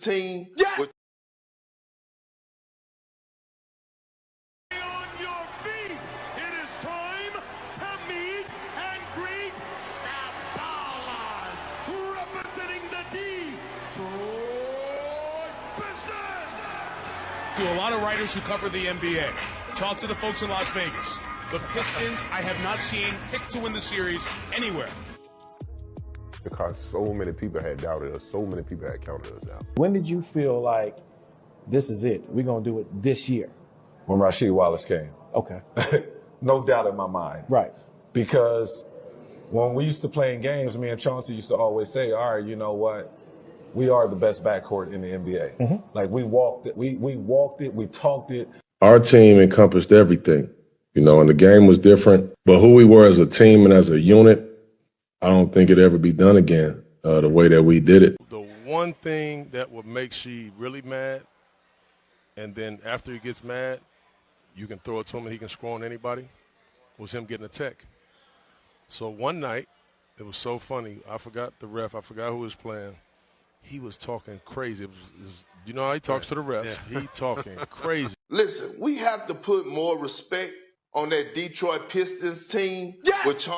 team. Yes! With On your feet, it is time to meet and greet the Ballers, representing the Detroit Pistons. To a lot of writers who cover the NBA, talk to the folks in Las Vegas. The Pistons, I have not seen picked to win the series anywhere. Because so many people had doubted us, so many people had counted us out. When did you feel like this is it? We're going to do it this year? When Rasheed Wallace came. Okay. No doubt in my mind. Right. Because when we used to play in games, me and Chauncey used to always say, all right, you know what? We are the best backcourt in the NBA. Mm-hmm. Like we walked it, we walked it, we talked it. Our team encompassed everything, and the game was different. But who we were as a team and as a unit, I don't think it'd ever be done again the way that we did it. The one thing that would make Sheed really mad, and then after he gets mad, you can throw it to him and he can score on anybody, was him getting a tech. So one night, it was so funny. I forgot the ref. I forgot who was playing. He was talking crazy. It was, you know how he talks to the refs? Yeah. He talking crazy. Listen, we have to put more respect on that Detroit Pistons team. Yes! Which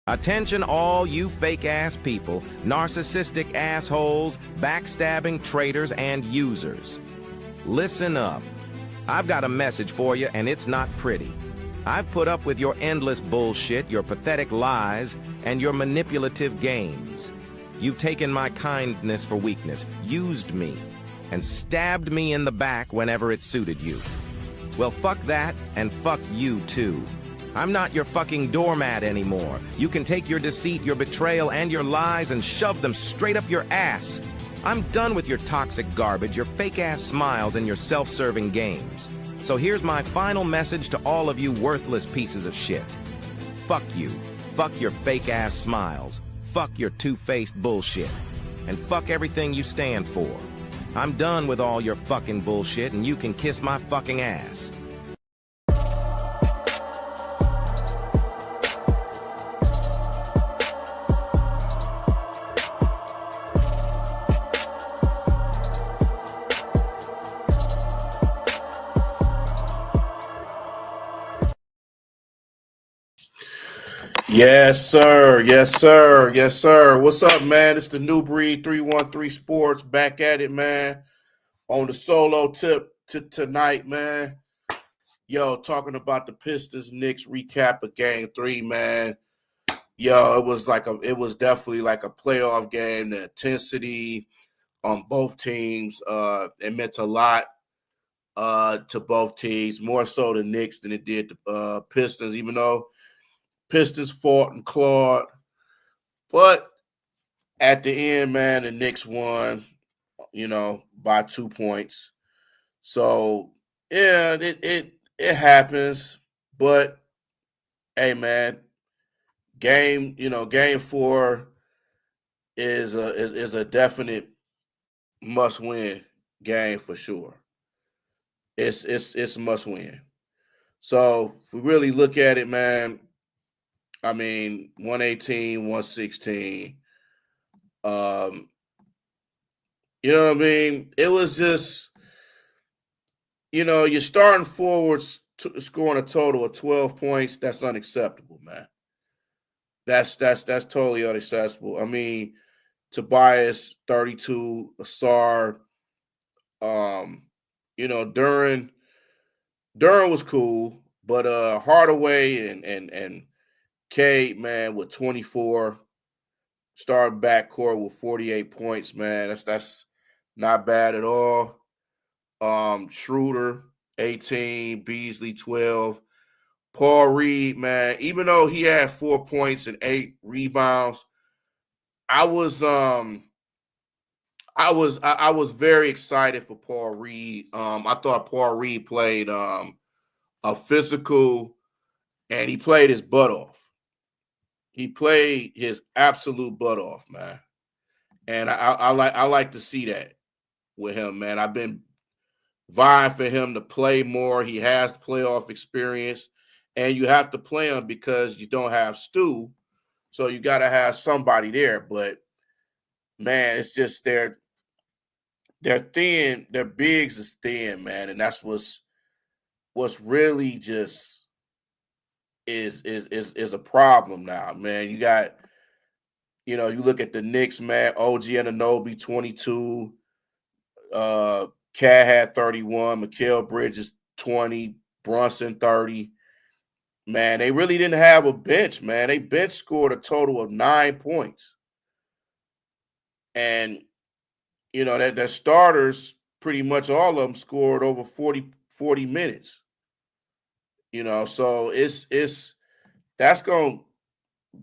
Attention all you fake-ass people, narcissistic assholes, backstabbing traitors, and users. Listen up. I've got a message for you, and it's not pretty. I've put up with your endless bullshit, your pathetic lies, and your manipulative games. You've taken my kindness for weakness, used me, and stabbed me in the back whenever it suited you. Well, fuck that, and fuck you too. I'm not your fucking doormat anymore. You can take your deceit, your betrayal, and your lies and shove them straight up your ass. I'm done with your toxic garbage, your fake-ass smiles, and your self-serving games. So here's my final message to all of you worthless pieces of shit. Fuck you. Fuck your fake-ass smiles. Fuck your two-faced bullshit. And fuck everything you stand for. I'm done with all your fucking bullshit, and you can kiss my fucking ass. Yes, sir. Yes, sir. Yes, sir. What's up, man? It's the New Breed 313 Sports back at it, man. On the solo tip tonight, man. Yo, talking about the Pistons Knicks recap of Game 3, man. Yo, it was definitely like a playoff game. The intensity on both teams, it meant a lot to both teams, more so the Knicks than it did the Pistons, even though Pistons fought and clawed. But at the end, man, the Knicks won, by 2 points. So, yeah, it happens. But, hey, man, game 4 is a definite must-win game for sure. It's a must-win. So, if we really look at it, man, 118, 116. You know what I mean? It was just, you're starting forwards scoring a total of 12 points. That's unacceptable, man. That's totally unacceptable. Tobias, 32, Asar, Duran was cool, but Hardaway and Cade, man, with 24, starting backcourt with 48 points, man. That's not bad at all. Schroeder, 18, Beasley, 12. Paul Reed, man, even though he had 4 points and 8 rebounds, I was very excited for Paul Reed. I thought Paul Reed played a physical, and he played his butt off. He played his absolute butt off, man. And I like to see that with him, man. I've been vying for him to play more. He has playoff experience, and you have to play him because you don't have Stu, so you got to have somebody there. But man, it's just they're thin. Their bigs is thin, man, and that's what's really just is a problem now, man. You got, you look at the Knicks, man. OG Anunoby 22, Cat had 31, Mikal Bridges 20, Brunson 30. Man, they really didn't have a bench, man. They bench scored a total of 9 points. And, that their starters, pretty much all of them scored over 40 minutes. So that's going to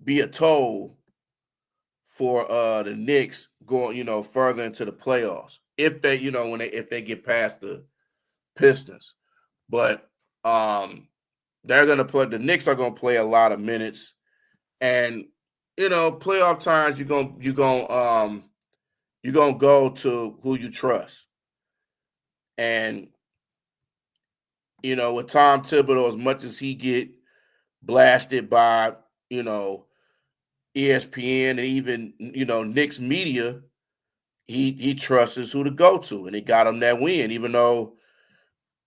be a toll for the Knicks going, further into the playoffs. If they, if they get past the Pistons. But they're going to play, the Knicks are going to play a lot of minutes. And, playoff times you're going to go to who you trust. And with Tom Thibodeau, as much as he get blasted by, ESPN and even, Knicks media, he trusts who to go to, and he got him that win, even though,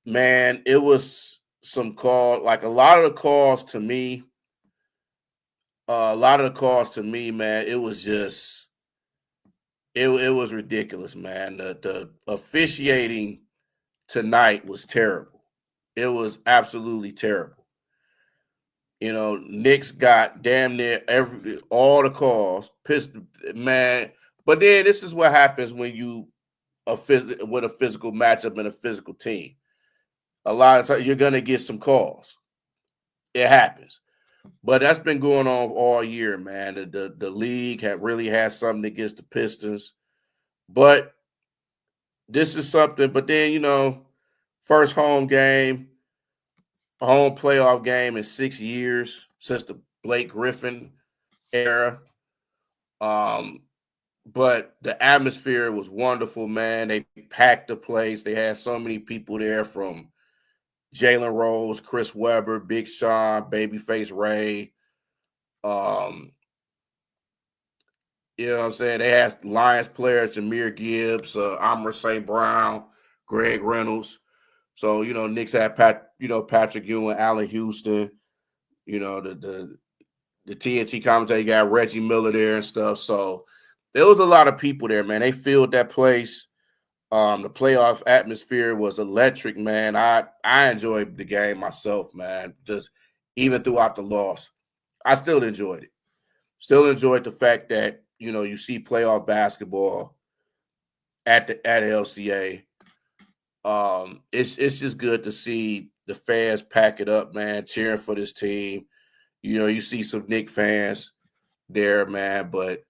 man, it was some call, like a lot of the calls to me, man, it was just, it was ridiculous, man. The officiating tonight was terrible. It was absolutely terrible. Knicks got damn near all the calls, pissed, man. But then this is what happens when you with a physical matchup and a physical team. A lot of times you're gonna get some calls. It happens, but that's been going on all year, man. The league really has something against the Pistons, but this is something. But then first home playoff game in 6 years since the Blake Griffin era. But the atmosphere was wonderful, man. They packed the place. They had so many people there, from Jalen Rose, Chris Webber, Big Sean, Babyface Ray. You know what I'm saying? They had Lions players, Jameer Gibbs, Amr St. Brown, Greg Reynolds. So, Knicks had Patrick Ewing, Allen Houston, the TNT commentator got Reggie Miller there and stuff. So there was a lot of people there, man. They filled that place. The playoff atmosphere was electric, man. I enjoyed the game myself, man. Just even throughout the loss, I still enjoyed it. Still enjoyed the fact that, you see playoff basketball at LCA. It's just good to see the fans pack it up, man, cheering for this team. You see some Knicks fans there, man, but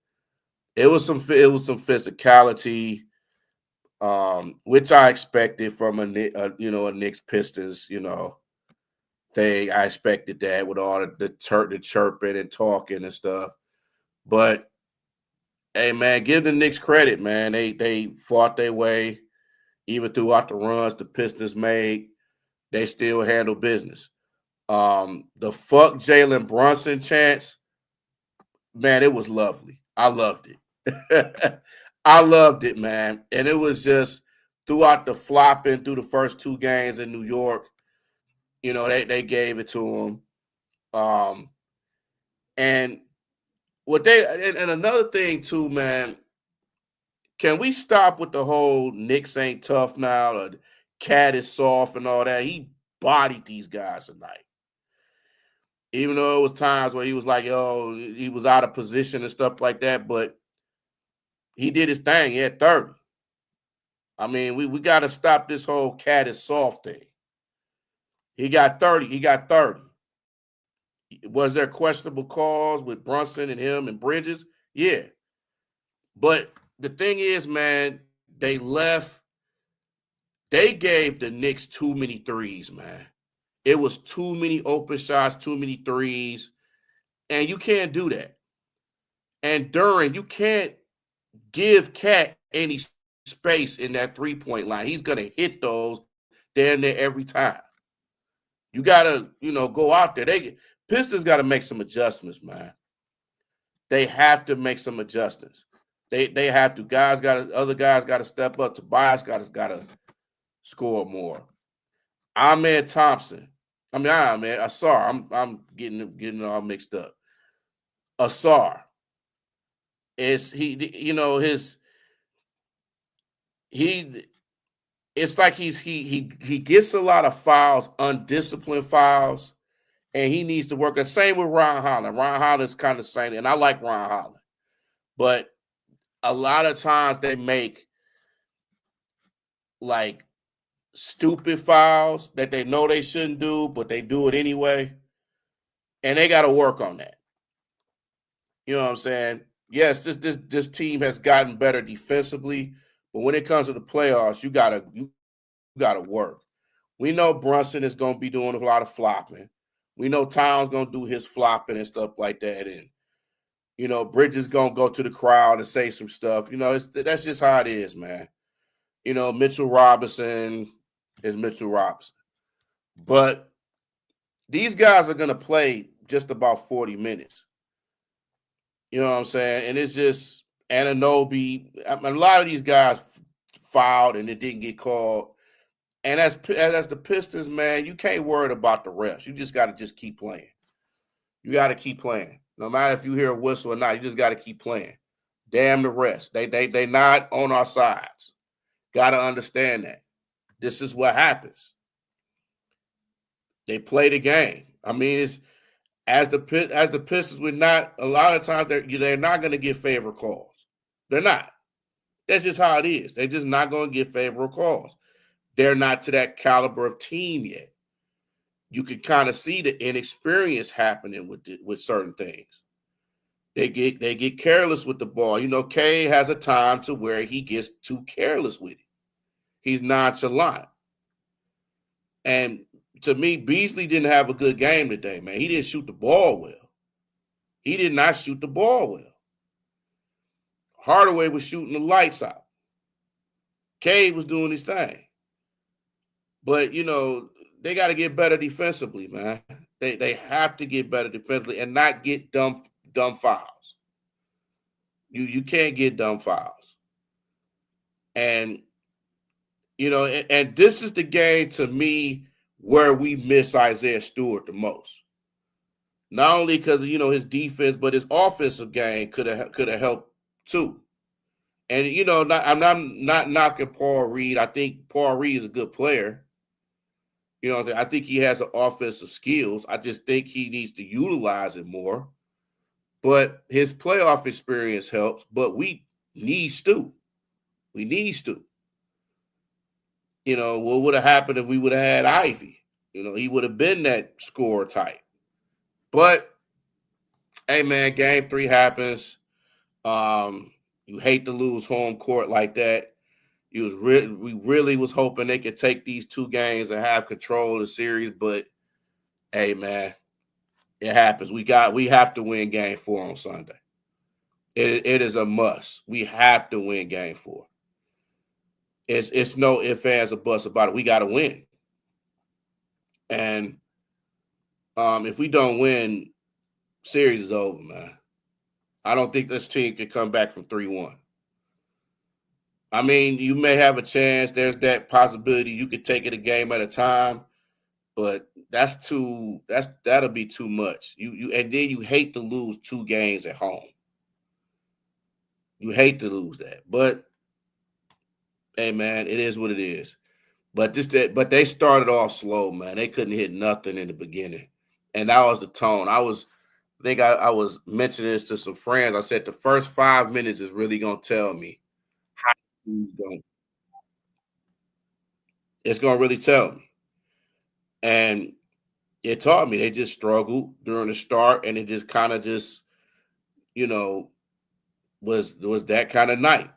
it was some physicality, which I expected from a Knicks Pistons, thing. I expected that with all the chirping and talking and stuff. But hey, man, give the Knicks credit, man. They fought their way. Even throughout the runs the Pistons made, they still handle business. The fuck Jalen Brunson chants, man, it was lovely. I loved it. I loved it, man. And it was just throughout the flopping through the first 2 games in New York, they gave it to him. And another thing too, man, can we stop with the whole Knicks ain't tough now, or Cat is soft and all that? He bodied these guys tonight. Even though it was times where he was like, he was out of position and stuff like that, but he did his thing. He had 30. I mean, we got to stop this whole Cat is soft thing. He got 30. Was there questionable calls with Brunson and him and Bridges? Yeah. But the thing is, man, they gave the Knicks too many threes, man. It was too many open shots, too many threes, and you can't do that. And you can't give Cat any space in that 3-point line. He's going to hit those damn near every time. You gotta, go out there. Pistons got to make some adjustments, man. They have to make some adjustments. They have to. Other guys got to step up. Tobias got to score more. Ahmed Thompson. Asar. I'm getting all mixed up. Asar is it's like he gets a lot of fouls, undisciplined fouls, and he needs to work. The same with Ron Holland. Ron Holland's kind of same, and I like Ron Holland, but a lot of times they make like stupid fouls that they know they shouldn't do, but they do it anyway, and they got to work on that. You know what I'm saying? Yes, this team has gotten better defensively, but when it comes to the playoffs, you gotta work. We know Brunson is going to be doing a lot of flopping. We know Towns going to do his flopping and stuff like that, and Bridges going to go to the crowd and say some stuff. That's just how it is, man. Mitchell Robinson is Mitchell Robinson, but these guys are going to play just about 40 minutes. You know what I'm saying? And it's just Anunoby. A lot of these guys fouled and it didn't get called. And as the Pistons, man, you can't worry about the refs. You just got to just keep playing. You got to keep playing. No matter if you hear a whistle or not, you just got to keep playing. Damn the rest. They not on our sides. Got to understand that. This is what happens. They play the game. I mean, it's as the Pistons, we're not, a lot of times they're not going to get favorable calls. They're not. That's just how it is. They're just not going to get favorable calls. They're not to that caliber of team yet. You can kind of see the inexperience happening with certain things. They get careless with the ball. Kay has a time to where he gets too careless with it. He's nonchalant. And to me, Beasley didn't have a good game today, man. He didn't shoot the ball well. He did not shoot the ball well. Hardaway was shooting the lights out. Cade was doing his thing. But, they got to get better defensively, man. They have to get better defensively and not get dumb fouls. You can't get dumb fouls. And, and this is the game to me where we miss Isaiah Stewart the most. Not only because his defense, but his offensive game could have helped too. And I'm not knocking Paul Reed. I think Paul Reed is a good player. I think he has the offensive skills. I just think he needs to utilize it more. But his playoff experience helps. But we need Stu. We need Stu. What would have happened if we would have had Ivy? He would have been that scorer type. But, hey, man, game 3 happens. You hate to lose home court like that. We really was hoping they could take these 2 games and have control of the series. But, hey, man, it happens. We have to win game 4 on Sunday. It is a must. We have to win game 4. It's no ifs, ands, or buts about it. We got to win. And if we don't win, series is over, man. I don't think this team can come back from 3-1. I mean, you may have a chance. There's that possibility you could take it a game at a time, but that'll be too much. And then you hate to lose 2 games at home. You hate to lose that, but hey, man, it is what it is. But they started off slow, man. They couldn't hit nothing in the beginning, and that was the tone. I was mentioning this to some friends. I said the first 5 minutes is really gonna tell me how it's gonna really tell me, and it taught me. They just struggled during the start, and it just kind of was that kind of night.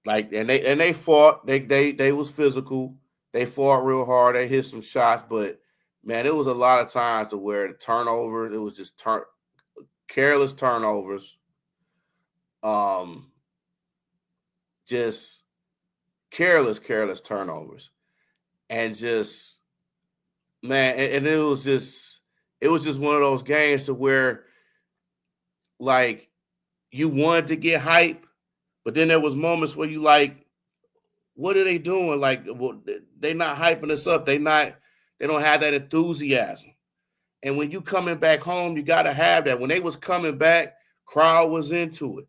Like, and they fought. They was physical. They fought real hard. They hit some shots, but man, it was a lot of times to where the turnovers. It was just careless turnovers. Just careless turnovers. and just man, and it was just one of those games to where like you wanted to get hype, but then there was moments where you like, what are they doing? Like, well, they not hyping us up. They don't have that enthusiasm. And when you coming back home, you got to have that. When they was coming back, crowd was into it.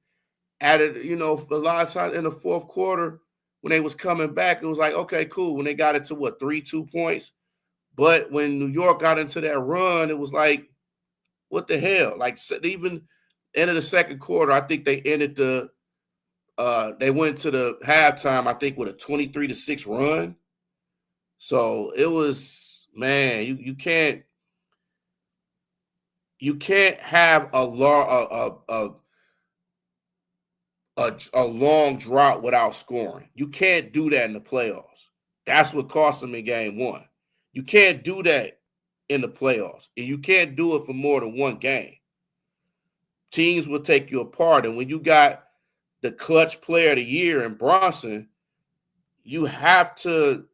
Added, a lot of times in the fourth quarter, when they was coming back, it was like, okay, cool. When they got it to 3-2 points. But when New York got into that run, it was like, what the hell? Like even end of the second quarter, I think they ended they went to the halftime, I think, with a 23-6 run. So it was, man, you can't have a long drought without scoring. You can't do that in the playoffs. That's what cost them in game one. You can't do that in the playoffs. And you can't do it for more than one game. Teams will take you apart. And when you got the clutch player of the year in Bronson, you have to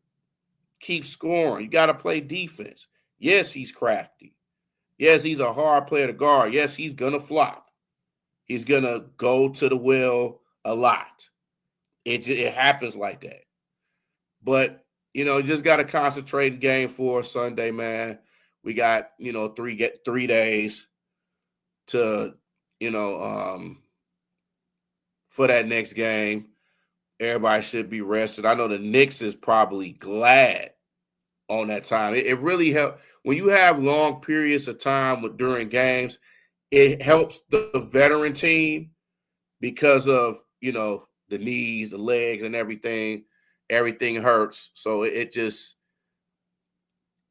keep scoring. You got to play defense. Yes, he's crafty. Yes, he's a hard player to guard. Yes, he's going to flop. He's going to go to the well a lot. It happens like that. But, you just got to concentrate in game 4 Sunday, man. We got, 3 days to, for that next game. Everybody should be rested. I know the Knicks is probably glad on that time. It really helps. When you have long periods of time during games, it helps the veteran team because of, the knees, the legs, and everything. Everything hurts. So it's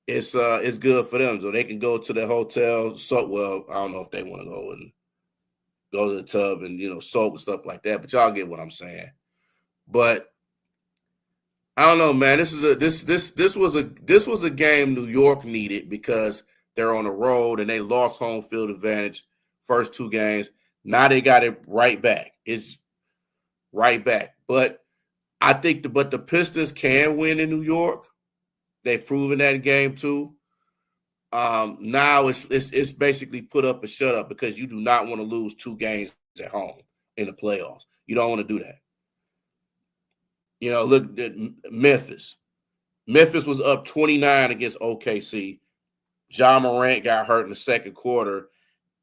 good for them. So they can go to the hotel. So, well, I don't know if they want to go to the tub and, soak and stuff like that, but y'all get what I'm saying. But I don't know, man. This was a game New York needed because they're on the road and they lost home field advantage first 2 games. Now they got it right back. It's right back. But I think the Pistons can win in New York. They've proven that in game 2. Now it's basically put up or shut up because you do not want to lose 2 games at home in the playoffs. You don't want to do that. Look at Memphis. Memphis was up 29 against OKC. Ja Morant got hurt in the second quarter,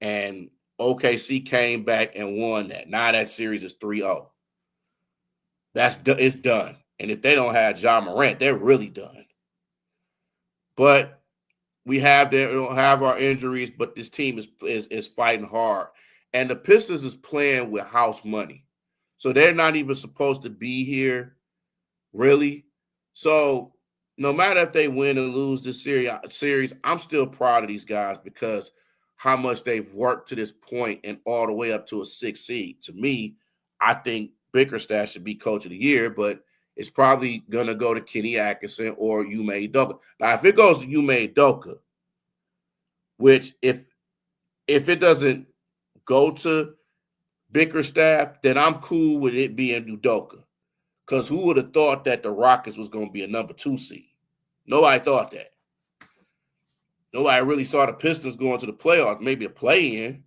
and OKC came back and won that. Now that series is 3-0. It's done. And if they don't have Ja Morant, they're really done. But we don't have our injuries, but this team is fighting hard. And the Pistons is playing with house money. So they're not even supposed to be here, really. So no matter if they win or lose this series, I'm still proud of these guys because how much they've worked to this point and all the way up to a 6th seed. To me, I think Bickerstaff should be coach of the year, but it's probably going to go to Kenny Atkinson or Ime Udoka. Now, if it goes to Ime Udoka, which if it doesn't go to Bickerstaff, then I'm cool with it being Udoka. Because who would have thought that the Rockets was going to be a number 2 seed? Nobody thought that. Nobody really saw the Pistons going to the playoffs, maybe a play-in,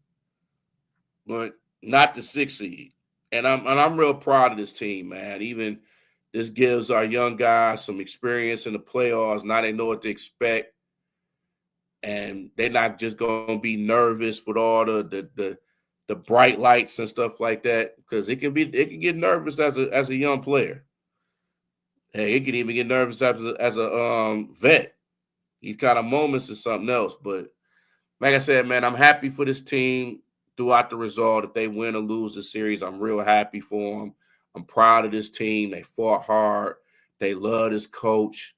but not the 6th seed. And I'm real proud of this team, man. Even this gives our young guys some experience in the playoffs. Now they know what to expect, and they're not just going to be nervous with all the bright lights and stuff like that, because it can get nervous as a young player. Hey, it can even get nervous as a vet. These kind of moments is something else. But like I said, man, I'm happy for this team throughout the result. If they win or lose the series, I'm real happy for them. I'm proud of this team. They fought hard. They love this coach.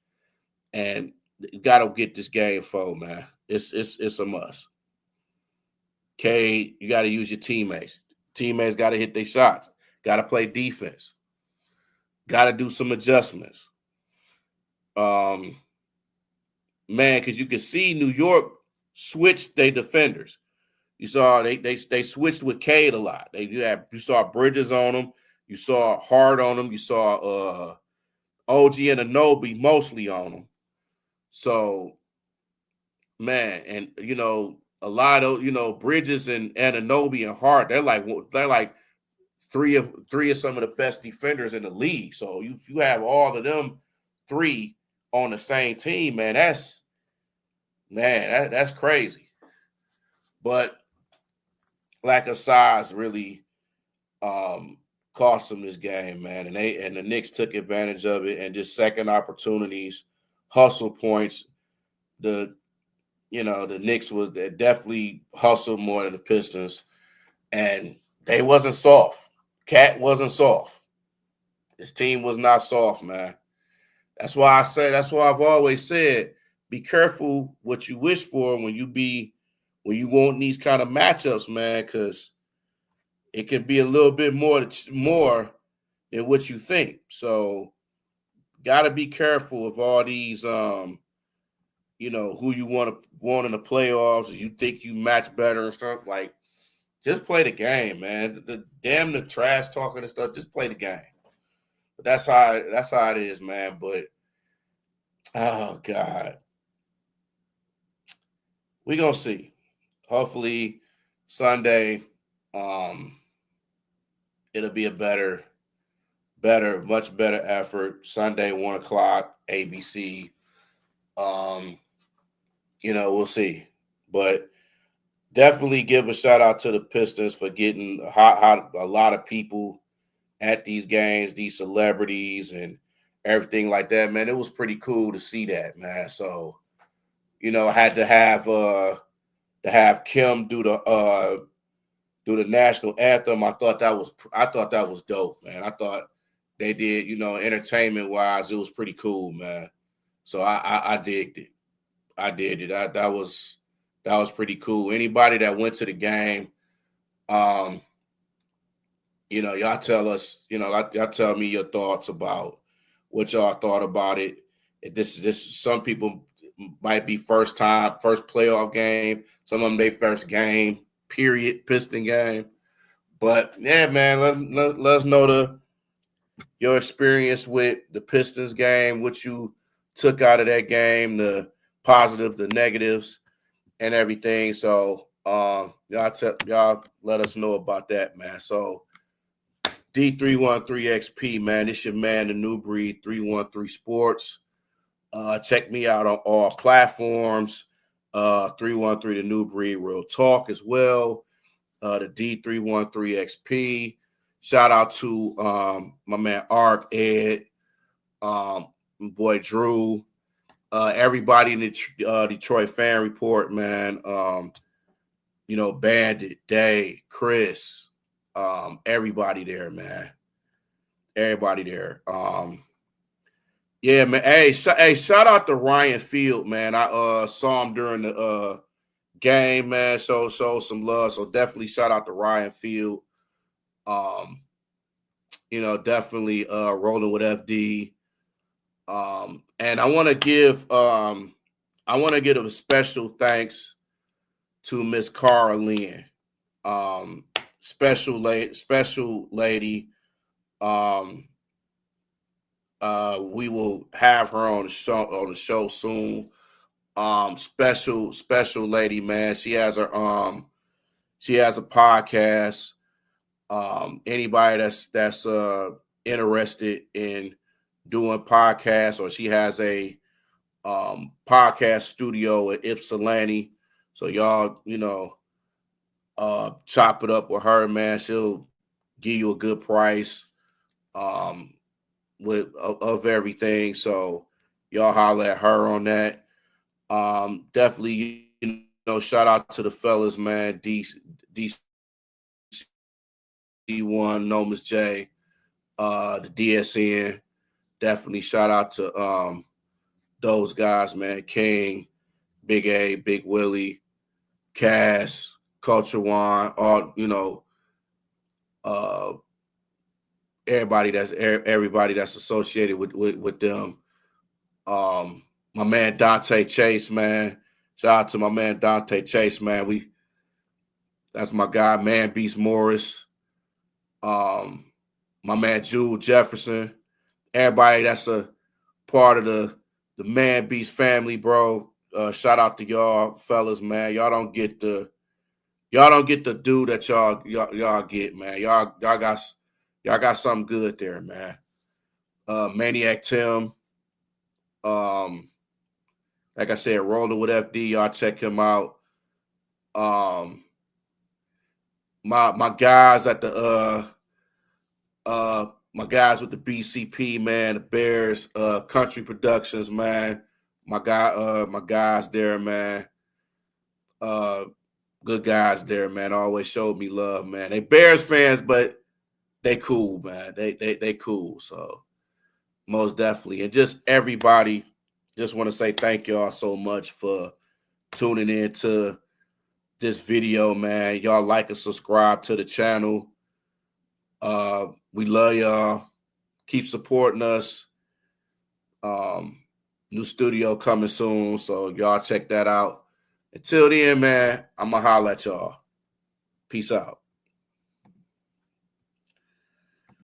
And you got to get this game 4, man. It's a must. Cade, you got to use your teammates. Teammates got to hit their shots. Got to play defense. Got to do some adjustments. Man, because you can see New York switched their defenders. You saw they switched with Cade a lot. You saw Bridges on them. You saw Hart on them. You saw OG and Anunoby mostly on them. So, man, and a lot of Bridges and Anunoby and Hart, they're like three of some of the best defenders in the league. So you have all of them three on the same team, man. That's crazy. But lack of size really cost them this game, man. And the Knicks took advantage of it, and just second opportunities, hustle points. The Knicks they definitely hustled more than the Pistons, and they wasn't soft. Cat wasn't soft. His team was not soft, man. That's why I've always said, be careful what you wish for when you want these kind of matchups, man, because it can be a little bit more than what you think. So, gotta be careful of all these, who you want in the playoffs. You think you match better and stuff. Like, just play the game, man. The trash talking and stuff. Just play the game. But that's how it is, man. But oh God, we gonna see. Hopefully Sunday, it'll be a much better effort. Sunday, 1:00, ABC. We'll see. But definitely give a shout out to the Pistons for getting a lot of people at these games, these celebrities and everything like that, man. It was pretty cool to see that, man. So, I had to have Kim do the national anthem. I thought that was dope, man. I thought they did, entertainment wise, it was pretty cool, man. So I digged it. I did it. That was pretty cool. Anybody that went to the game, y'all tell us, y'all tell me your thoughts about what y'all thought about it. This some people might be first playoff game. Some of them their first game, period, Piston game. But yeah, man, let us know your experience with the Pistons game, what you took out of that game, the positive, the negatives, and everything. So y'all let us know about that, man. So D313XP, man. It's your man, the New Breed 313 Sports. Check me out on all platforms. 313 The New Breed Real Talk as well. The D313XP. Shout out to my man Ark, Ed, boy Drew, everybody in the Detroit Fan Report, man. Bandit, Dave, Chris, everybody there, man. Everybody there. Yeah, man. Hey, shout out to Ryan Field, man. I saw him during the game, man. Show some love. So definitely shout out to Ryan Field. Definitely rolling with FD. And I want to give a special thanks to Miss Cara Lynn. Special lady. We will have her on the show soon. Special lady, man. She has a podcast. Anybody that's interested in doing podcasts, or she has a podcast studio at Ypsilanti. So y'all, chop it up with her, man. She'll give you a good price of everything. So y'all holler at her on that. Definitely, shout out to the fellas, man. DC1, Nomus J, the DSN. Definitely shout out to those guys, man. King, Big A, Big Willie, Cass, Culture One, all everybody that's associated with them. My man Dante Chase, man. Shout out to my man Dante Chase, man. That's my guy, man. Beast Morris. My man Jude Jefferson. Everybody that's a part of the the Man Beast family, bro. Shout out to y'all fellas, man. Y'all don't get the due that y'all get, man. Y'all got something good there, man. Maniac Tim. Like I said, Rolling with FD, y'all check him out. My guys at the my guys with the BCP, man, the Bears, Country Productions, man. My guys there, man. Good guys there, man. Always showed me love, man. They Bears fans, but they cool, man. They cool. So most definitely. And just everybody, just want to say thank y'all so much for tuning in to this video, man. Y'all like and subscribe to the channel. We love y'all. Keep supporting us. New studio coming soon, so y'all check that out. Until then, man, I'm going to holler at y'all. Peace out.